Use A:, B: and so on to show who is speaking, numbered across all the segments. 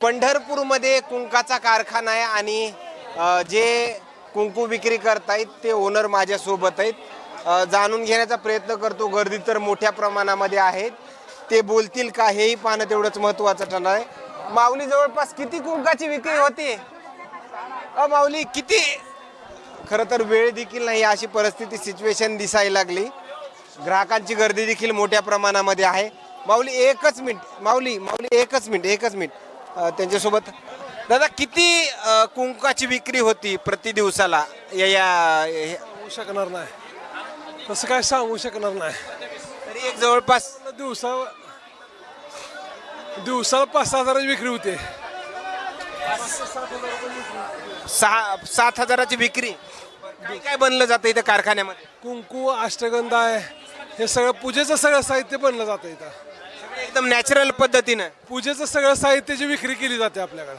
A: पंढरपूरमध्ये कुंकाचा कारखाना आहे आणि जे कुंकू विक्री करतायत ते ओनर माझ्यासोबत आहेत। जाणून घेण्याचा प्रयत्न करतो। गर्दी तर मोठ्या प्रमाणामध्ये आहे, ते बोलतील का हेही पाहणं तेवढंच महत्त्वाचं ठरणार आहे। माऊली जवळपास किती कुंकाची विक्री होते? माऊली किती? खरं तर वेळ देखील नाही अशी परिस्थिती सिच्युएशन दिसायला लागली। ग्राहकांची गर्दी देखील मोठ्या प्रमाणामध्ये आहे। माऊली एकच मिनिट, माऊली एकच मिनिट त्यांच्यासोबत। दादा किती कुंकाची विक्री होती प्रति दिवसाला?
B: सांगू शकणार नाही, तसं काय सांगू शकणार नाही।
A: तरी एक जवळपास
B: दिवसाला 5,000 विक्री होते।
A: 7,000ची विक्री। काय काय बनलं जातं इथं कारखान्यामध्ये?
B: कुंकू, अष्टगंध आहे, हे सगळं पूजेचं सगळं साहित्य बनलं जातं इथं।
A: एकदम नॅचरल पद्धतीनं
B: पूजेचं सगळं साहित्याची विक्री केली जाते आपल्याकडे।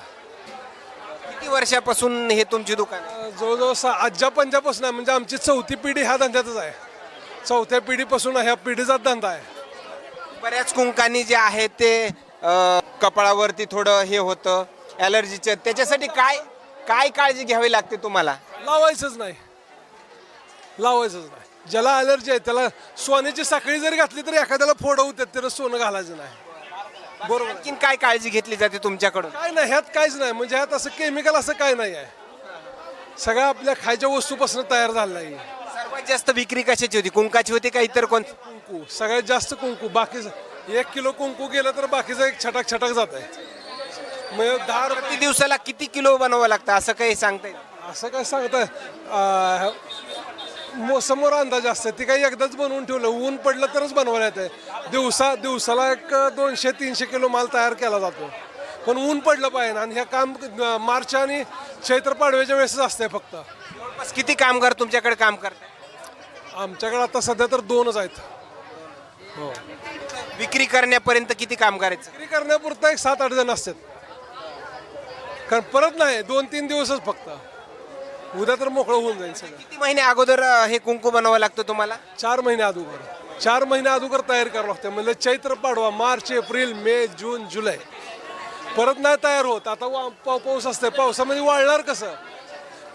A: किती वर्षापासून हे तुमची दुकान आहे?
B: जवळजवळ आज्या पंजापासून आहे, म्हणजे आमची 4थी पिढी ह्या धंद्यातच आहे। 4थ्या पिढीपासून ह्या पिढीचा धंदा आहे।
A: बऱ्याच कुंकानी जे आहे ते कपाळावरती थोडं हे होतं ॲलर्जीचं, त्याच्यासाठी काय काय काळजी घ्यावी लागते तुम्हाला?
B: लावायचंच नाही। ज्याला ॲलर्जी आहे त्याला सोन्याची साखळी जरी घातली तरी एखाद्याला फोड होतात, त्याला सोनं घालायचं नाही।
A: बरोबर। आणखीन काय काळजी घेतली जाते तुमच्याकडून?
B: काय नाही, ह्यात काहीच नाही, म्हणजे ह्यात असं केमिकल असं काय नाही आहे। सगळं आपल्या खायच्या वस्तूपासून तयार झालेलं आहे।
A: सर्वात जास्त विक्री कशाची होती? कुंकाची होती का इतर कोण?
B: कुंकू, सगळ्यात जास्त कुंकू। बाकीचं 1 किलो कुंकू गेलं तर बाकीचं एक छटाक जात आहे। मग 10
A: प्रति दिवसाला किती किलो बनवावं लागतं असं काही सांगता येईल?
B: असं काय सांगताय, समोर अंदाज असतं, ती काही एकदाच बनवून ठेवलं, ऊन पडलं तरच बनवायला येते। दिवसाला एक 200-300 किलो माल तयार केला जातो, पण ऊन पडलं पाहिजे। आणि हे काम मार्च आणि चैत्र पाडव्याच्या वेळेसच असते फक्त।
A: जवळपास किती कामगार तुमच्याकडे काम करतात?
B: आमच्याकडे आता सध्या तर 2च आहेत। हो,
A: विक्री करण्यापर्यंत किती कामगार आहेत?
B: विक्री करण्यापुरता एक 7-8 जण असतात, कारण परत नाही 2-3 दिवसच फक्त। उद्या तर मोकळं होऊन जाईल सगळं।
A: किती महिने अगोदर हे कुंकू बनवावं लागतं तुम्हाला?
B: 4 महिने अगोदर तयार करावं लागतं। म्हणजे चैत्र पाडवा, मार्च, एप्रिल, मे, जून, जुलै परत नाही तयार होत। आता पाऊस असते, पावसामध्ये वाळणार कसं?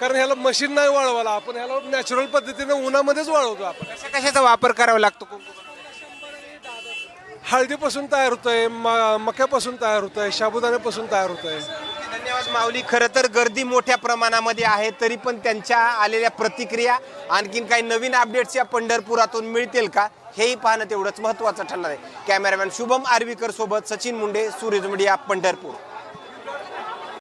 B: कारण ह्याला मशीन नाही वाळवायला, आपण ह्याला नॅचरल पद्धतीने उन्हामध्येच वाळवतो आपण।
A: कशाचा वापर करावा लागतो कुंकू?
B: हळदीपासून तयार होतंय, मक्यापासून तयार होतंय, साबुदाण्यापासून तयार होतंय।
A: धन्यवाद माऊली। खरं तर गर्दी मोठ्या प्रमाणामध्ये आहे, तरी पण त्यांच्या आलेल्या प्रतिक्रिया आणखीन काही नवीन अपडेट्स या पंढरपुरातून मिळतील का हेही पाहणं तेवढंच महत्त्वाचं ठरणार आहे। कॅमेरामॅन शुभम आर्वीकर सोबत सचिन मुंडे, सूरज मीडिया, पंढरपूर।